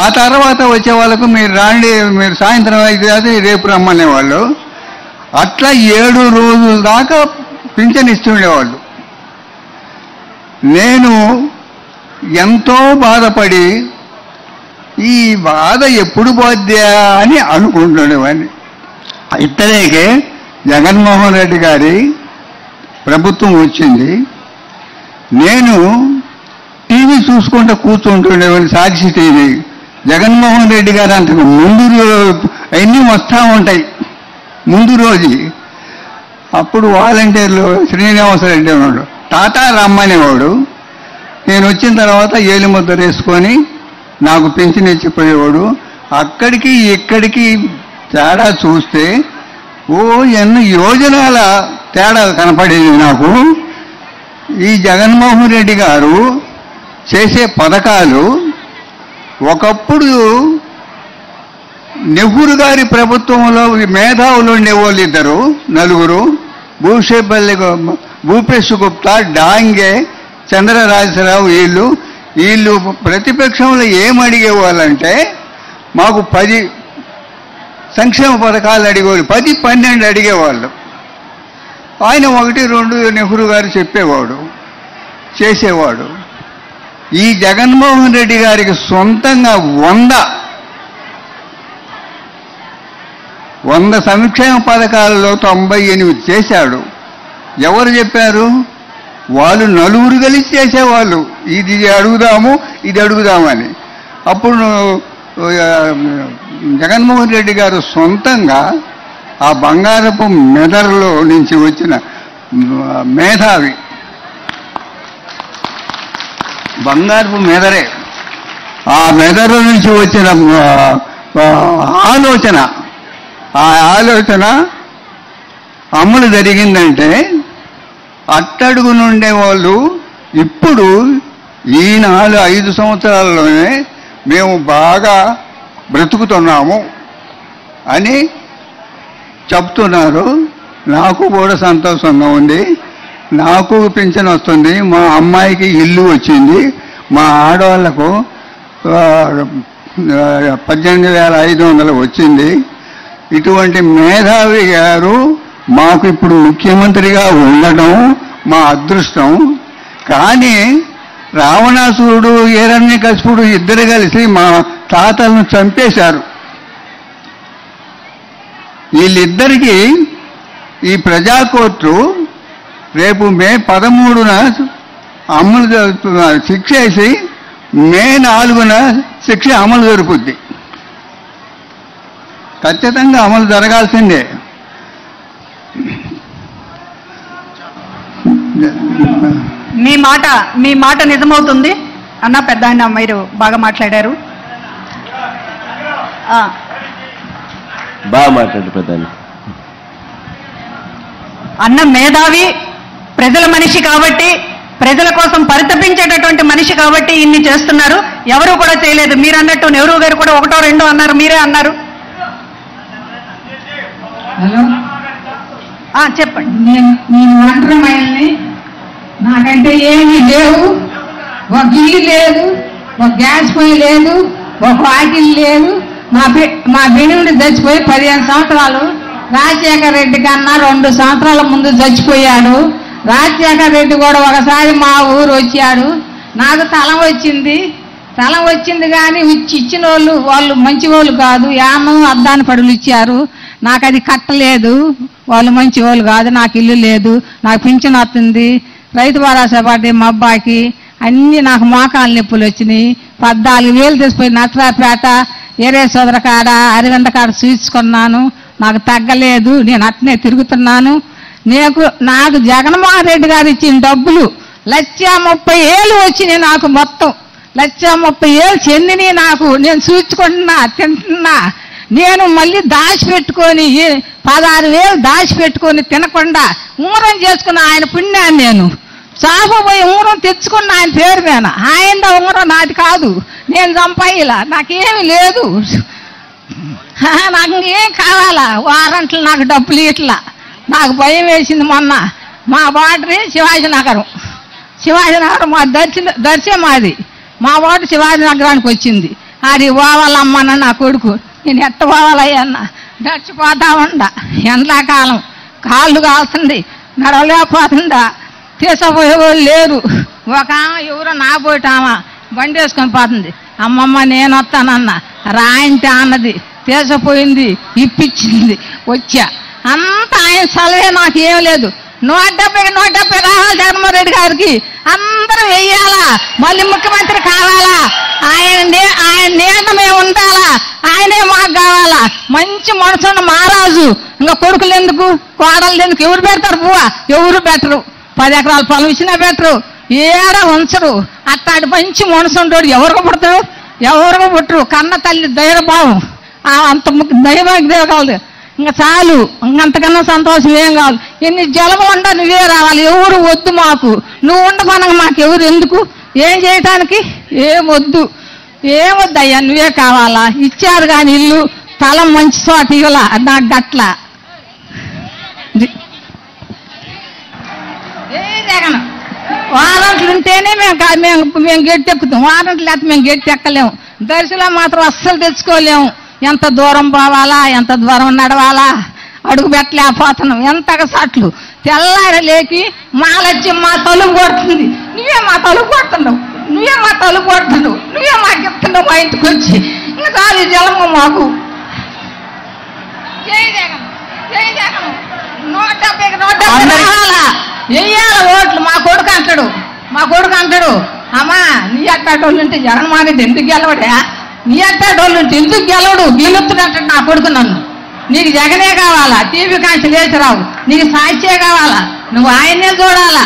ఆ తర్వాత వచ్చే వాళ్ళకు మీరు రాండి, మీరు సాయంత్రం అయితే రేపు రమ్మనేవాళ్ళు. అట్లా 7 రోజుల దాకా పింఛన్ ఇస్తుండేవాళ్ళు. నేను ఎంతో బాధపడి ఈ బాధ ఎప్పుడు పోద్దా అని అనుకుంటుండేవాడిని. ఇతనేకే జగన్మోహన్ రెడ్డి గారి ప్రభుత్వం వచ్చింది. నేను టీవీ చూసుకుంటూ కూర్చుంటుండేవాడిని, సాక్షి టీవీ. జగన్మోహన్ రెడ్డి గారు అంతకు ముందు అన్నీ వస్తూ ఉంటాయి ముందు రోజు. అప్పుడు వాలంటీర్లు శ్రీనివాసరెడ్డి ఉన్నాడు, టాటా రమ్మనేవాడు. నేను వచ్చిన తర్వాత ఏలిముద్ర వేసుకొని నాకు పింఛన్ ఇచ్చిపోయేవాడు. అక్కడికి ఇక్కడికి తేడా చూస్తే ఎన్ని యోజనాల తేడా కనపడేది నాకు. ఈ జగన్మోహన్ రెడ్డి గారు చేసే పథకాలు ఒకప్పుడు నెహ్రూ గారి ప్రభుత్వంలో మేధావులు ఉండేవాళ్ళు 2 భూపేశ్ గుప్తా, డాంగే, చంద్రరాజరావు. వీళ్ళు ప్రతిపక్షంలో ఏమడిగేవాళ్ళంటే మాకు 10 సంక్షేమ పథకాలు అడిగేవాళ్ళు, 10-12 అడిగేవాళ్ళు. ఆయన 1-2 నెహ్రూ గారు చెప్పేవాడు, చేసేవాడు. ఈ జగన్మోహన్ రెడ్డి గారికి సొంతంగా 100 సంక్షేమ పథకాలలో 98 చేశాడు. ఎవరు చెప్పారు? వాళ్ళు 4 కలిసి చేసేవాళ్ళు. ఇది అడుగుదాము, ఇది అడుగుదామని. అప్పుడు జగన్మోహన్ రెడ్డి గారు సొంతంగా ఆ బంగారపు మెదడులో నుంచి వచ్చిన మేధావి, బంగారపు మెదరే, ఆ మెదడు నుంచి వచ్చిన ఆలోచన అమలు జరిగిందంటే అట్టడుగు నుండే వాళ్ళు ఇప్పుడు ఈ 4-5 సంవత్సరాల్లోనే మేము బాగా బ్రతుకుతున్నాము అని చెప్తున్నారు. నాకు కూడా సంతోషంగా ఉంది. నాకు పింఛన్ వస్తుంది, మా అమ్మాయికి ఇల్లు వచ్చింది, మా ఆడవాళ్లకు 18,500 వచ్చింది. ఇటువంటి మేధావి గారు మాకు ఇప్పుడు ముఖ్యమంత్రిగా ఉండడం మా అదృష్టం. కానీ రావణాసురుడు, హిరణ్యకశిపుడు 2 కలిసి మా తాతలను చంపేశారు. వీళ్ళిద్దరికీ ఈ ప్రజాకోర్టు రేపు మే 13న శిక్ష వేసి మే 4న శిక్ష అమలు జరుగుద్ది. ఖచ్చితంగా అమలు జరగాల్సిందే. మీ మాట నిజమవుతుంది అన్న. పెద్ద ఆయన మీరు బాగా మాట్లాడారు. బాగా మాట్లాడు పెద్ద అన్న మేధావి, ప్రజల మనిషి కాబట్టి, ప్రజల కోసం పరితపించేటటువంటి మనిషి కాబట్టి ఇన్ని చేస్తున్నారు. ఎవరు కూడా చేయలేదు. మీరు అన్నట్టు నెహ్రూ గారు కూడా 1-2 అన్నారు, మీరే అన్నారు. హలో, చెప్పండి. నేను ఒంటరి మహిళని. నాకంటే ఏమీ లేవు. ఒక ఇల్లు లేదు, ఒక గ్యాస్ పొయ్యి లేదు, ఒక వాకిల్ లేదు. మా బిడ్డ చచ్చిపోయి 15 సంవత్సరాలు. రాజశేఖర రెడ్డి కన్నా 2 సంవత్సరాల ముందు చచ్చిపోయాడు. రాజశేఖర రెడ్డి కూడా ఒకసారి మా ఊరు వచ్చాడు. నాకు తలం వచ్చింది కానీ ఇచ్చిన వాళ్ళు మంచి వాళ్ళు కాదు. యానం అద్దాని పడులు ఇచ్చారు. నాకు అది కట్టలేదు. వాళ్ళు మంచి వాళ్ళు కాదు. నాకు ఇల్లు లేదు, నాకు పింఛన్ వస్తుంది. రైతు భరోసా పడ్డాయి మా అబ్బాయికి. అన్నీ నాకు మోకాలు నొప్పులు వచ్చినాయి. 14,000 తీసుకుపోయి నట్రాపేట ఏరే సోదర కాడ, అరవింద కాడ చూసుకున్నాను. నాకు తగ్గలేదు. నేను అట్నే తిరుగుతున్నాను. నాకు జగన్మోహన్ రెడ్డి గారు ఇచ్చిన డబ్బులు 1,30,000 వచ్చినాయి. నాకు మొత్తం 1,30,000 చెందిని. నాకు నేను చూసుకుంటున్నా, తింటున్నా. నేను మళ్ళీ దాచిపెట్టుకొని 16,000 దాచిపెట్టుకొని తినకుండా ఉంగరం చేసుకున్న ఆయన పుణ్యాన్ని నేను చాపోయి ఉంగరం తెచ్చుకున్న ఆయన పేరు మీద. ఆయన ఉంగరం నాది కాదు, నేను సంపాయిలా. నాకేమి లేదు. నాకు ఇంకేం కావాలా? వారంట్లు నాకు డబ్బులు ఇట్లా. నాకు భయం వేసింది. మొన్న మా బార్డర్ శివాజీనగరం మా దర్శే మాది. మా వార్డు శివాజీనగరానికి వచ్చింది. అది పోవాలమ్మన్న నా కొడుకు. నేను ఎట్ట పోవాలయ్యా అన్న, చచ్చిపోతా ఉండ. ఎండాకాలం కాళ్ళు కాలుతుంది, నడవలేకపోతుందా, తీసుకుపోయేవాళ్ళు లేరు. ఒక ఆమె ఎవరో నా పోయిటామా బండి వేసుకొని పోతుంది. అమ్మమ్మ నేను వస్తానన్న, రాయింతే అన్నది, తీసుకుపోయింది, ఇప్పించింది, వచ్చా. అంత ఆయన సెలవే, నాకు ఏం లేదు. 170 రావాలి జగన్మోహన్ రెడ్డి గారికి, అందరూ వెయ్యాలా, మళ్ళీ ముఖ్యమంత్రి కావాలా, ఆయన నీడ మేము ఉండాలా, ఆయనే మాకు కావాలా. మంచి మనసున్న మహారాజు. ఇంకా కొడుకులు ఎందుకు, కోడలు ఎందుకు, ఎవరు పెడతారు పువ్వా? ఎవరు పెట్టరు. 10 ఎకరాల పొలం ఇచ్చినా పెట్టరు, ఏడ ఉంచరు. అట్టాడు మంచి మనసు ఉంటాడు. ఎవరికి పుడతాడు? ఎవరికి పుట్టరు. కన్న తల్లి ధైర్యభావం, అంత దైవానికి కావాలి. ఇంకా చాలు, ఇంకంతకన్నా సంతోషం ఏం కావాలి. ఎన్ని జలములు ఉంటా నువ్వే రావాలి, ఎవరు వద్దు మాకు. నువ్వు ఉండమనగా మాకు ఎవరు ఎందుకు, ఏం చేయటానికి ఏమొద్దు, ఏమొద్దు అయ్యా, నువ్వే కావాలా. ఇచ్చారు కానీ ఇల్లు, స్థలం మంచి చోట ఇవ్వాల, నాకు గట్ల. ఏ జగన్ వారంట్లు ఉంటేనే మేము గెట్టి ఎక్కుతాం, వారంట్లు లేకపోతే మేము గెట్టి ఎక్కలేము. దర్శనం మాత్రం అస్సలు తెచ్చుకోలేము. ఎంత దూరం పోవాలా, ఎంత దూరం నడవాలా, అడుగు పెట్టలేకపోతున్నాం. ఎంతగా సట్లు తెల్లారి లేకి మాలచ్చి మా తలుపు కొడుతుంది. నువ్వే మా తలుపు కొడుతున్నావు, నువ్వే మా తలుపు కొడుతున్నావు, నువ్వే మాకు చెప్తున్నావు మా ఇంటికి వచ్చి. ఇంకా చాలు జలము మాకు. జై జగన్, జై జగన్. 170 రావాలా, వెయ్యాల ఓట్లు. మా కొడుకు అంటాడు అమ్మా, నీ అట్టాటోళ్ళు ఉంటే జగన్మోహన్ రెడ్డి ఎందుకు గెలవడా, నీ అట్టాటోళ్ళు ఉంటే ఎందుకు గెలవడు, గెలుపుతున్నట్టు నా కొడుకు నన్ను. నీకు జగనే కావాలా, టీవీ కాంచి లేచి రావు, నీకు సాక్షే కావాలా, నువ్వు ఆయన్నే చూడాలా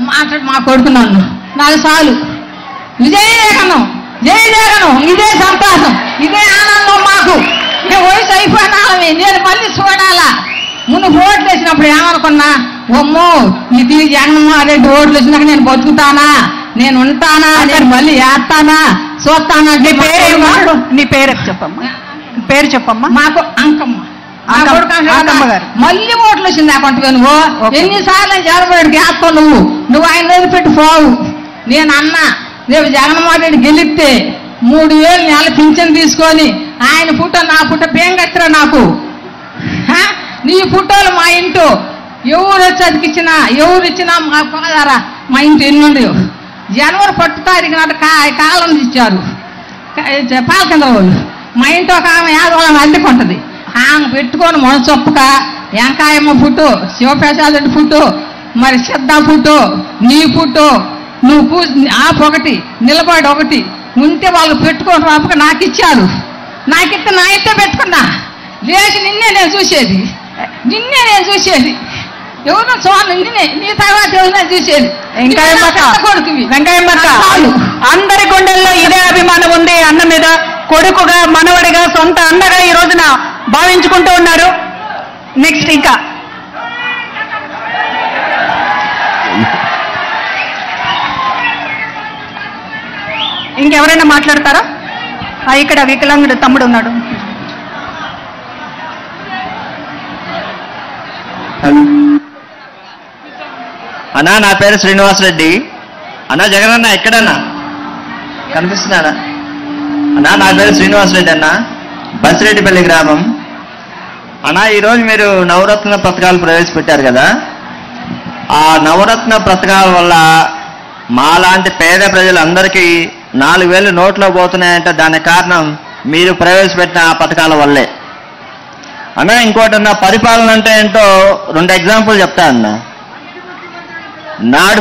మాట్లాడు మా కొడుకు నన్ను. నాకు చాలు. విజయ జగనం, జై జగనం. ఇదే సంతోషం, ఇదే ఆనందం మాకు. నేను వయసు అయిపోయినాలమే, నేను మళ్ళీ చూడాలా. ముందు ఓట్లు వేసినప్పుడు ఏమనుకున్నా, ఓమ్మో ఇది జగన్మోహన్ రెడ్డి ఓట్లు వేసినాక నేను బతుకుతానా, నేను ఉంటానా, నేను మళ్ళీ వేస్తానా, చూస్తానా. నీ పేరు చెప్పమ్మా, పేరు చెప్పమ్మా. మాకు అంకమ్మ, మళ్ళీ ఓట్లు వచ్చింది ఆ కొంటగా. నువ్వు ఎన్నిసార్లు జగన్మోహన్ వేస్తావు, నువ్వు ఆయన వదిలిపెట్టి పోవు. నేను అన్నా, రేపు జగన్మోహన్ రెడ్డి గెలిస్తే 3000 నెల పింఛన్ తీసుకొని ఆయన ఫోటో నా ఫోటో పేం కట్టిరా నాకు. నీ ఫోటోలు మా ఇంటో ఎవరు వచ్చి అతికిచ్చినా, ఎవరు ఇచ్చినా మా పోదారా, మా ఇంటి ఎన్నుండి. జనవరి 1 తారీఖు నాటి కాలం ఇచ్చారు పాలకేంద్ర వాళ్ళు. మా ఇంటి ఒక ఆమె యాదవాళ్ళని అద్దెకుంటుంది. ఆమె పెట్టుకొని మొనచొప్పక వెంకాయమ్మ ఫోటో, శివప్రసాద్ రెడ్డి ఫోటో, మరి సిద్ధ ఫోటో, నీ ఫోటో, నువ్వు ఒకటి నిలబడి ఒకటి ఉంటే వాళ్ళు పెట్టుకొని రాపక నాకు ఇచ్చారు. నాకిస్తే నా ఇంటే పెట్టుకున్నా. లేచి నిన్నే నేను చూసేది, ఎవరినో చూడాలి, నీ తర్వాత ఎవరినో చూసేది. వెంకయ్యమ్మ అందరి గుండెల్లో ఇదే అభిమానం ఉంది అన్న మీద. కొడుకుగా, మనవడిగా, సొంత అన్నగా ఈ రోజున భావించుకుంటూ ఉన్నారు. నెక్స్ట్ ఇంకా ఇంకెవరైనా మాట్లాడతారా? ఇక్కడ వికలాంగుడు తమ్ముడు ఉన్నాడు. అన్నా, నా పేరు శ్రీనివాసరెడ్డి. అన్నా జగనన్న ఎక్కడన్నా కనిపిస్తున్నాడా? అన్నా నా పేరు శ్రీనివాసరెడ్డి అన్న, బసిరెడ్డిపల్లి గ్రామం. అన్నా ఈరోజు మీరు నవరత్న పథకాలు ప్రవేశపెట్టారు కదా, ఆ నవరత్న పథకాల వల్ల మాలాంటి పేద ప్రజలందరికీ 4000 నోట్లో పోతున్నాయంటే దానికి కారణం మీరు ప్రవేశపెట్టిన ఆ పథకాల వల్లే. అన్నా ఇంకోటి అన్న, పరిపాలన అంటే ఏంటో 2 ఎగ్జాంపుల్ చెప్తా అన్న. నాడు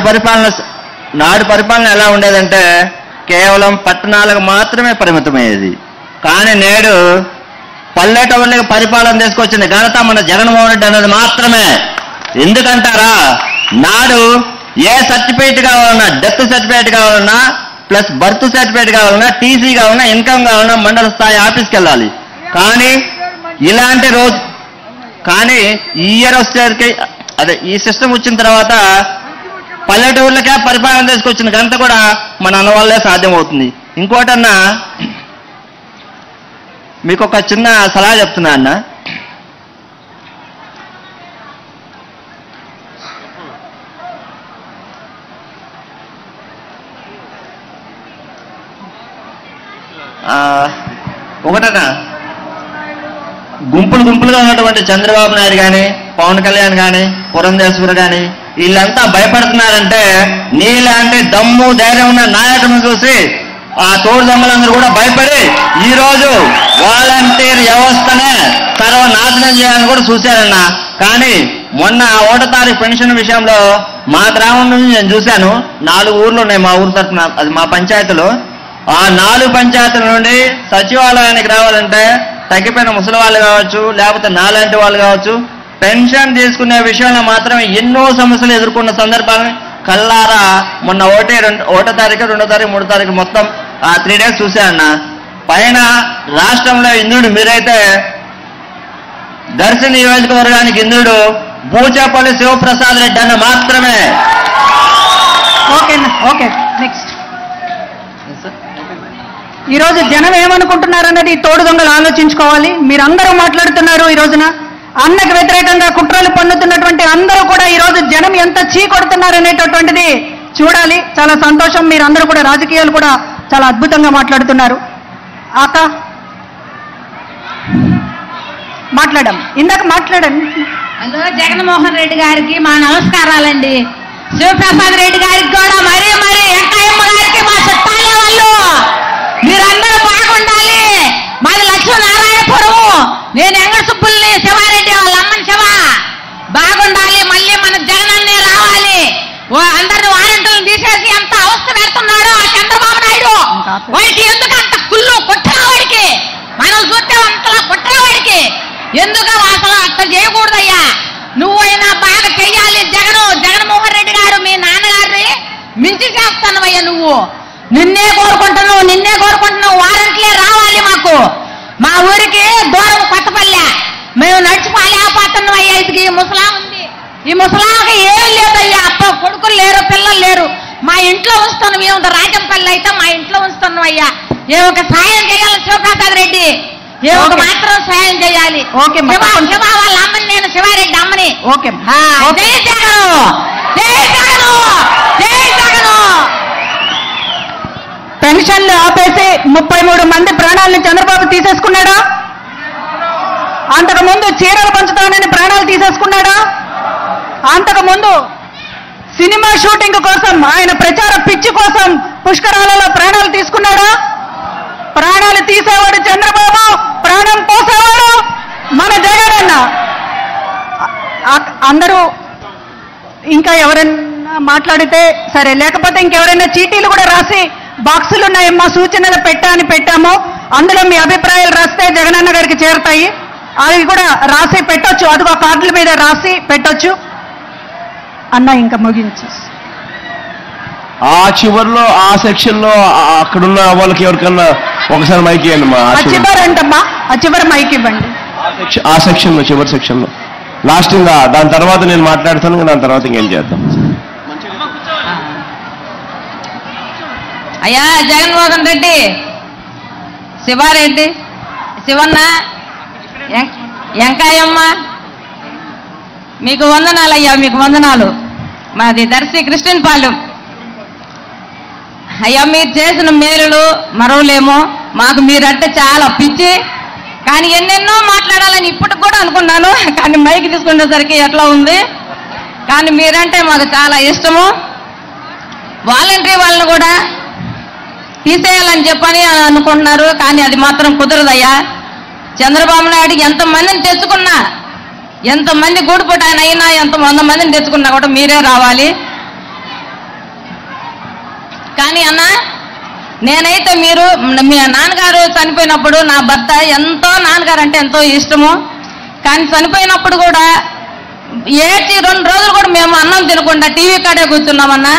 పరిపాలన ఎలా ఉండేదంటే కేవలం పట్టణాలకు మాత్రమే పరిమితమయ్యేది. కానీ నేడు పల్లెటూళ్ళకి పరిపాలన తీసుకొచ్చిన ఘనత మన జగన్మోహన్ రెడ్డి అనేది మాత్రమే. ఎందుకంటారా, నాడు ఏ సర్టిఫికేట్ కావాలన్నా, డెత్ సర్టిఫికేట్ కావాలన్నా, ప్లస్ బర్త్ సర్టిఫికేట్ కావాలన్నా, టీసీ కావాలన్నా, ఇన్కమ్ కావాలన్నా మండల స్థాయి ఆఫీస్కి వెళ్ళాలి. కానీ ఇలాంటి రోజు కానీ ఈ ఇయర్ వచ్చేసరికి ఈ సిస్టమ్ వచ్చిన తర్వాత పల్లెటూళ్ళకే పరిపాలన తీసుకొచ్చిన ఘనత కూడా మన అన్న వల్లే సాధ్యమవుతుంది. ఇంకోటన్నా, మీకు ఒక చిన్న సలహా చెప్తున్నా అన్న. ఒకటనా గుంపులుగా ఉన్నటువంటి చంద్రబాబు నాయుడు కానీ పవన్ కళ్యాణ్ కానీ పురంధేశ్వరి కానీ వీళ్ళంతా భయపడుతున్నారంటే నీలాంటి దమ్ము ధైర్యం ఉన్న నాయకులను చూసి ఆ తోడు దమ్ములందరూ కూడా భయపడి ఈ రోజు వాలంటీర్ వ్యవస్థనే సర్వనాశనం చేయాలని కూడా చూశారన్న. కానీ మొన్న 1వ తారీఖు పెన్షన్ విషయంలో మా గ్రామం నుంచి నేను చూశాను. 4 ఊర్లు ఉన్నాయి మా ఊరు తరఫున, అది మా పంచాయతీలో. ఆ 4 పంచాయతీల నుండి సచివాలయానికి రావాలంటే తగ్గిపోయిన ముసలి వాళ్ళు కావచ్చు, లేకపోతే నాలాంటి వాళ్ళు కావచ్చు, పెన్షన్ తీసుకునే విషయంలో మాత్రం ఎన్నో సమస్యలు ఎదుర్కొన్న సందర్భాన్ని కల్లారా మొన్న 1వ తారీఖు 2వ తారీఖు 3వ తారీఖు మొత్తం ఆ 3 days చూశానన్న. పైన రాష్ట్రంలో ఇంద్రుడు మీరైతే దర్శి నియోజకవర్గానికి ఇంద్రుడు బూచేపల్లి శివప్రసాద్ రెడ్డి అన్న మాత్రమే. Okay next. ఈరోజు జనం ఏమనుకుంటున్నారన్నది తోడు దొంగలు ఆలోచించుకోవాలి. మీరందరూ మాట్లాడుతున్నారు ఈ రోజున అన్నకు వ్యతిరేకంగా కుట్రలు పన్నుతున్నటువంటి అందరూ కూడా ఈ రోజు జనం ఎంత చీకొడుతున్నారు అనేటటువంటిది చూడాలి. చాలా సంతోషం, మీరందరూ కూడా రాజకీయాలు కూడా చాలా అద్భుతంగా మాట్లాడుతున్నారు. ఆక ఇందాక మాట్లాడండి. హలో, జగన్మోహన్ రెడ్డి గారికి మా నమస్కారాలండి. శివప్రసాద్ రెడ్డి గారికి కూడా మరీ వెంకయ్యమ్మ గారికి మా చుట్టాలే వాళ్ళు. మీరందరూ బాగుండాలి. మాది లక్ష్మీనారాయణపురం. నేను ఎంగ సుబ్బుల్ని, శివారెడ్డి వాళ్ళ అమ్మని శివ. బాగుండాలి. మళ్ళీ మన జగనన్నే రావాలి. అందరిని వారంటీలను తీసేసి ఎంత అవస్థ పెడుతున్నాడు ఆ చంద్రబాబు నాయుడు. వాడికి ఎందుకు అంత కుళ్ళు కుట్రవాడికి? మనం చూస్తే అంతలా కుట్రవాడికి ఎందుకు అసలు అట్ట చేయకూడదయ్యా. నువ్వైనా బాగా చెయ్యాలి. జగన్మోహన్ రెడ్డి గారు మీ నాన్నగారిని మించి చేస్తానవయ్యా. నువ్వు నిన్నే కోరుకుంటున్నావు. వారంట్లే రావాలి మాకు. మా ఊరికి దూరం కొత్తపల్లె. మేము నడిచిపోలేకపోతున్నాం అయ్యా. ఇది ముసలా ఉంది. ఈ ముసలాకి ఏం లేదయ్యా. కొడుకులు లేరు, పిల్లలు లేరు. మా ఇంట్లో ఉంచుతున్నాం. మేము రాజంపల్లి అయితే మా ఇంట్లో ఉంచుతున్నాం అయ్యా. ఏ ఒక సాయం చేయాలి శివప్రసాద్ రెడ్డి. ఏ ఒక మాత్రం సాయం చేయాలి. శివ వాళ్ళ అమ్మని, నేను శివారెడ్డి అమ్మని. ఓకే, జై జగను. పెన్షన్లు ఆపేసి 33 మంది ప్రాణాలను చంద్రబాబు తీసేసుకున్నాడా? అంతకుముందు చీరలు పంచుతానని ప్రాణాలు తీసేసుకున్నాడా? అంతకుముందు సినిమా షూటింగ్ కోసం, ఆయన ప్రచార పిచ్చి కోసం పుష్కరాలలో ప్రాణాలు తీసుకున్నాడా? ప్రాణాలు తీసేవాడు చంద్రబాబు, ప్రాణం పోసేవాడు మన జగనన్న. అందరూ ఇంకా ఎవరైనా మాట్లాడితే సరే, లేకపోతే ఇంకెవరైనా చీటీలు కూడా రాసి బాక్సులు ఉన్నాయమ్మా, సూచనలు పెట్టాము, అందులో మీ అభిప్రాయాలు రాస్తే జగనన్న గారికి చేరుతాయి. అవి కూడా రాసి పెట్టొచ్చు. అదిగో కార్డుల మీద రాసి పెట్టొచ్చు అన్న. ఇంకా ముగించు. ఆ చివరిలో ఆ సెక్షన్ లో అక్కడున్న వాళ్ళకి ఎవరికన్నా ఒకసారి మైక్ ఇవ్వండి. చివరంటమ్మా, ఆ చివరి మైక్ ఇవ్వండి. ఆ సెక్షన్ లో, చివరి సెక్షన్ లో లాస్ట్. ఇంకా దాని తర్వాత నేను మాట్లాడతాను. దాని తర్వాత ఇంకేం చేద్దాం. అయ్యా జగన్మోహన్ రెడ్డి, శివారెడ్డి, శివన్న, వెంకాయమ్మ, మీకు వందనాలు అయ్యా. మీకు వందనాలు. మాది దర్శి క్రిస్టియన్ పాలెం అయ్యా. మీరు చేసిన మేలులు మరవలేమో. మాకు మీరంటే చాలా పిచ్చి. కానీ ఎన్నెన్నో మాట్లాడాలని ఇప్పటికి కూడా అనుకున్నాను. కానీ మైక్ తీసుకునేసరికి ఎట్లా ఉంది. కానీ మీరంటే మాకు చాలా ఇష్టము. వాలంటరీ వాళ్ళని కూడా తీసేయాలని చెప్పని అనుకుంటున్నారు. కానీ అది మాత్రం కుదరదయ్యా. చంద్రబాబు నాయుడు ఎంతమందిని తెచ్చుకున్నా, ఎంతమంది గూడుపుట ఆయన అయినా, 100 మందిని తెచ్చుకున్నా కూడా మీరే రావాలి. కానీ అన్న, నేనైతే మీరు మీ నాన్నగారు చనిపోయినప్పుడు నా భర్త ఎంతో, నాన్నగారు అంటే ఎంతో ఇష్టము. కానీ చనిపోయినప్పుడు కూడా ఏడ్చి 2 రోజులు కూడా మేము అన్నం తినకుండా టీవీ కాడే కూర్చున్నామన్నా.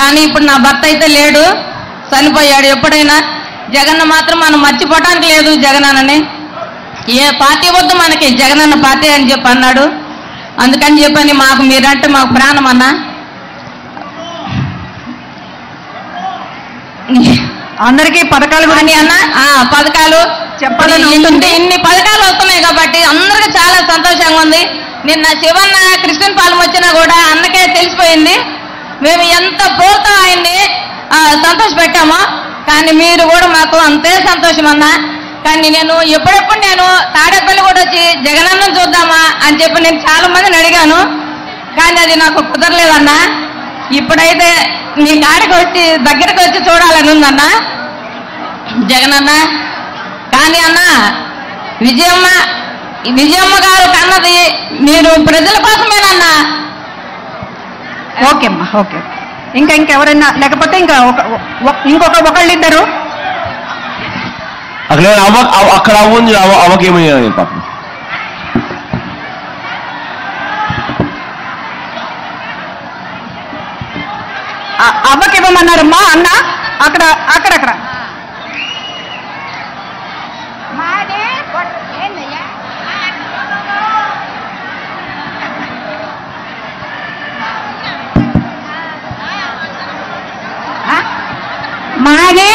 కానీ ఇప్పుడు నా భర్త అయితే లేడు, చనిపోయాడు. ఎప్పుడైనా జగన్న మాత్రం మనం మర్చిపోవటానికి లేదు. జగనన్నని ఏ పార్టీ వద్దు మనకి, జగనన్న పార్టీ అని చెప్పి అన్నాడు. అందుకని చెప్పని మాకు మీరంటే మాకు ప్రాణం అన్నా. అందరికీ పథకాలు కానీ అన్న, పథకాలు చెప్పాలని ఇన్ని పథకాలు వస్తున్నాయి కాబట్టి అందరికీ చాలా సంతోషంగా ఉంది. నిన్న శివన్న క్రిస్టియన్ పాలెం వచ్చినా కూడా అన్నకే తెలిసిపోయింది. మేము ఎంత ప్రోత్సాహం ఆయన్ని సంతోష పెట్టామో. కానీ మీరు కూడా మాకు అంతే సంతోషం అన్నా. కానీ నేను ఎప్పుడెప్పుడు నేను తాడేపల్లి కూడా వచ్చి జగనన్నం చూద్దామా అని చెప్పి నేను చాలా మందిని అడిగాను, కానీ అది నాకు కుదరలేదన్నా. ఇప్పుడైతే నీ కాడికి వచ్చి దగ్గరికి వచ్చి చూడాలని ఉందన్నా జగనన్న. కానీ అన్న విజయమ్మ గారు కన్నది మీరు ప్రజల కోసమేనన్నా. ఓకే అమ్మా, ఓకే. ఇంకెవరైనా లేకపోతే ఇంకొక ఒకళ్ళిద్దరు అక్కడ అవ్వంది అవకేమయ్యా పాపం. అవ్వకివ్వమన్నారమ్మా అన్న. అక్కడక్కడ మాది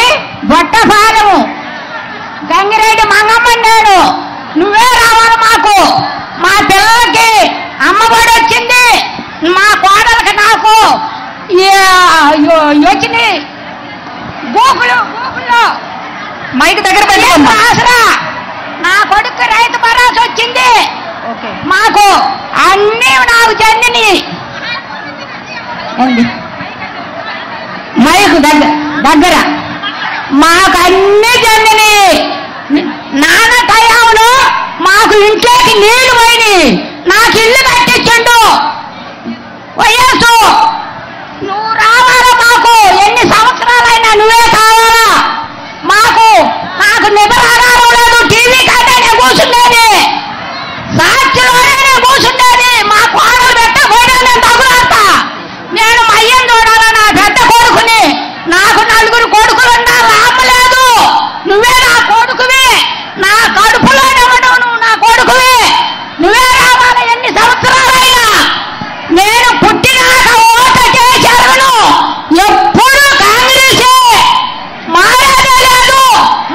బొట్టపాలము, గంగిరెడ్డి మంగమ్మన్నాడు. నువ్వే రావాలి మాకు. మా పిల్లలకి అమ్మఒడి వచ్చింది, మా కోడలకి నాకు వచ్చింది గూగుల్లో మైక్ దగ్గర ఆసరా. నా కొడుకు రైతు భరోసా వచ్చింది. మాకు అన్నీ నాకు చెందిని. మైకు దగ్గర మాకు అన్ని చెందిని. నాన్న టయాములో మాకు ఇంట్లోకి నీళ్లు పోయినాయి. నాకు ఇల్లు కట్టించండు వయస్సు. నువ్వు రావాలా మాకు. ఎన్ని సంవత్సరాలైనా నువ్వే కావాలా మాకు. నాకు నిబరాధారం లేదు. టీవీ కంటే నేను కూర్చుండేది, సాక్షిలోనే నేను కూర్చుండేది. మా కోడలు పెట్టబోయినా నేను తగులాడతా. నేను మయ్యం చూడాలా నా పెద్ద కొడుకుని. నాకు 4 కొడుకులున్నా రామలేదు. నువ్వే నా కొడుకువి. నా కడుపులోనే ఉండవు. నువ్వు నా కొడుకువి. నువ్వే రావాలి. ఎన్ని సంవత్సరాలైనా నేను పుట్టినాక ఓట చేశాను. ఎప్పుడు కాంగ్రెసే మారేదే లేదు.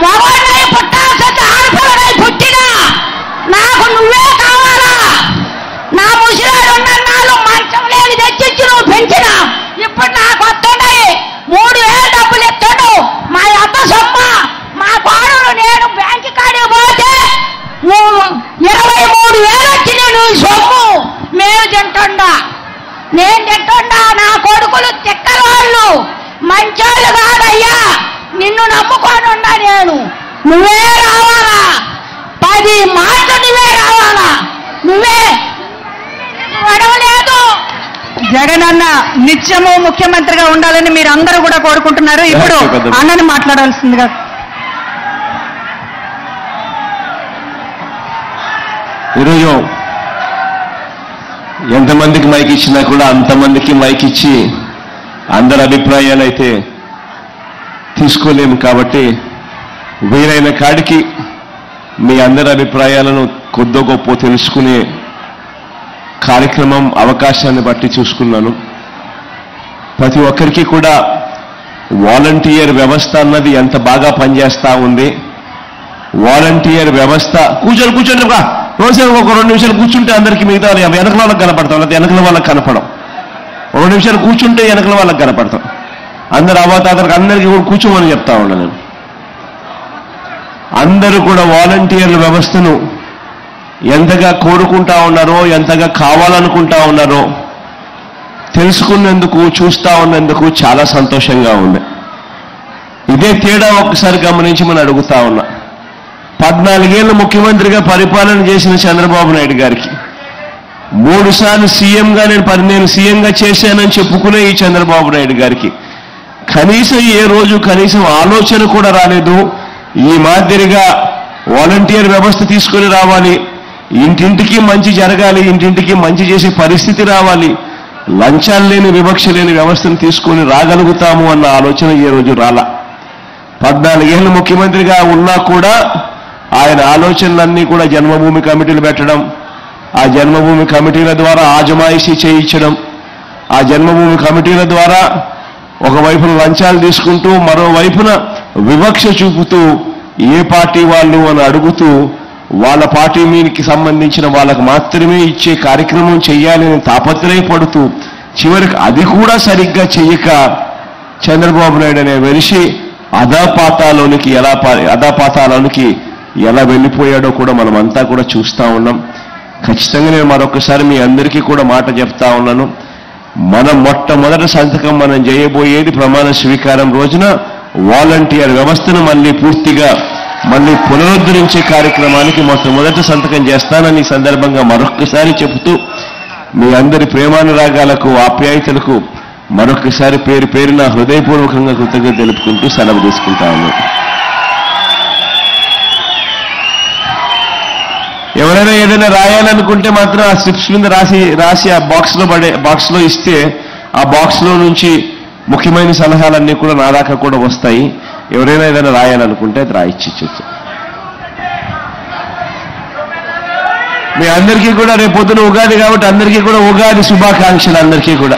మగవాడినై పుట్టాల్సి ఆడపిల్లనై పుట్టినా నాకు నువ్వే కావాలా. నా ముసలాడు ఉన్నన్నాళ్ళు మంచం లేని తెచ్చిచ్చి నువ్వు పెంచినా. ఇప్పుడు నాకు వస్తున్నాయి 3000 డబ్బులు ఎత్తాడు. మా అబ్బ సొమ్మ. మా కోడలు నేను బ్యాంకు కాడికి పోతే 23,000 వచ్చినాయి. నువ్వు సొమ్ము మేము తింటుండా. నేను తింటుండా. నా కొడుకులు తిక్కలోళ్ళు, మంచోళ్ళు కాదయ్యా. నిన్ను నమ్ముకొని ఉన్నా నేను. నువ్వే రావాలా. 10 మాటలు నువ్వే రావాలా. నువ్వే గొడవలేదు. జగనన్న నిత్యము ముఖ్యమంత్రిగా ఉండాలని మీరు అందరూ కూడా కోరుకుంటున్నారు. ఇప్పుడు అన్నని మాట్లాడాల్సిందిగా. ఈరోజు ఎంతమందికి మైక్ ఇచ్చినా కూడా అంతమందికి మైక్ ఇచ్చి అందరి అభిప్రాయాలు అయితే తీసుకోలేము. కాబట్టి వీలైన కాడికి మీ అందరి అభిప్రాయాలను కొద్దో గొప్ప తెలుసుకునే కార్యక్రమం అవకాశాన్ని బట్టి చూసుకున్నాను. ప్రతి ఒక్కరికి కూడా వాలంటీర్ వ్యవస్థ అన్నది ఎంత బాగా పనిచేస్తా ఉంది. వాలంటీర్ వ్యవస్థ కూర్చొని రోజు ఒక 2 నిమిషాలు కూర్చుంటే అందరికీ మిగతా వెనకల వాళ్ళకి కనపడతాం, లేదా వెనకల వాళ్ళకి కనపడం. 2 నిమిషాలు కూర్చుంటే వెనకల వాళ్ళకి కనపడతాం. అందరు అవాతాతలకు అందరికీ కూడా కూర్చోమని చెప్తా ఉన్నా నేను. అందరూ కూడా వాలంటీర్ల వ్యవస్థను ఎంతగా కోరుకుంటా ఉన్నారో, ఎంతగా కావాలనుకుంటా ఉన్నారో తెలుసుకున్నందుకు, చూస్తా ఉన్నందుకు చాలా సంతోషంగా ఉంది. ఇదే తేడా ఒక్కసారి గమనించి మనం అడుగుతా ఉన్నా. 14 ఏళ్ళు ముఖ్యమంత్రిగా పరిపాలన చేసిన చంద్రబాబు నాయుడు గారికి 3 సార్లు సీఎంగా నేను సీఎంగా చేశానని చెప్పుకునే ఈ చంద్రబాబు నాయుడు గారికి కనీసం ఏ రోజు కనీసం ఆలోచన కూడా రాలేదు. ఈ మాదిరిగా వాలంటీర్ వ్యవస్థ తీసుకొని రావాలి, ఇంటింటికి మంచి జరగాలి, ఇంటింటికి మంచి చేసే పరిస్థితి రావాలి, లంచాలు లేని వివక్ష లేని వ్యవస్థను తీసుకొని రాగలుగుతాము అన్న ఆలోచన ఏ రోజు రాలా. 14 ఏళ్ళు ముఖ్యమంత్రిగా ఉన్నా కూడా ఆయన ఆలోచనలన్నీ కూడా జన్మభూమి కమిటీలు పెట్టడం, ఆ జన్మభూమి కమిటీల ద్వారా ఆజమాయిషీ చేయించడం, ఆ జన్మభూమి కమిటీల ద్వారా ఒకవైపున లంచాలు తీసుకుంటూ మరోవైపున వివక్ష చూపుతూ ఏ పార్టీ వాళ్ళు అని అడుగుతూ వాళ్ళ పార్టీ మీదకి సంబంధించిన వాళ్ళకు మాత్రమే ఇచ్చే కార్యక్రమం చెయ్యాలని తాపత్రయపడుతూ చివరికి అది కూడా సరిగ్గా చెయ్యక చంద్రబాబు నాయుడు అనే వెలిసి అధాపాతాలోనికి ఎలా వెళ్ళిపోయాడో కూడా మనం అంతా కూడా చూస్తూ ఉన్నాం. ఖచ్చితంగా నేను మరొకసారి మీ అందరికీ కూడా మాట చెప్తా ఉన్నాను. మనం మొట్టమొదటి సంతకం మనం చేయబోయేది ప్రమాణ స్వీకారం రోజున వాలంటీర్ వ్యవస్థను పూర్తిగా పునరుద్ధరించే కార్యక్రమానికి మొట్టమొదటి సంతకం చేస్తానని ఈ సందర్భంగా మరొకసారి చెబుతూ మీ అందరి ప్రేమానురాగాలకు ఆప్యాయతలకు మరొకసారి పేరు పేరున హృదయపూర్వకంగా కృతజ్ఞత తెలుపుకుంటూ సెలవు తీసుకుంటా ఉన్నాను. ఎవరైనా ఏదైనా రాయాలనుకుంటే మాత్రం ఆ స్లిప్స్ మీద రాసి ఆ బాక్స్లో ఇస్తే ఆ బాక్స్లో నుంచి ముఖ్యమైన సలహాలన్నీ కూడా నా దాకా కూడా వస్తాయి. ఎవరైనా ఏదైనా రాయాలనుకుంటే అది రాయిచ్చు. మీ అందరికీ కూడా రేపు పొద్దున ఉగాది కాబట్టి అందరికీ కూడా ఉగాది శుభాకాంక్షలు అందరికీ కూడా.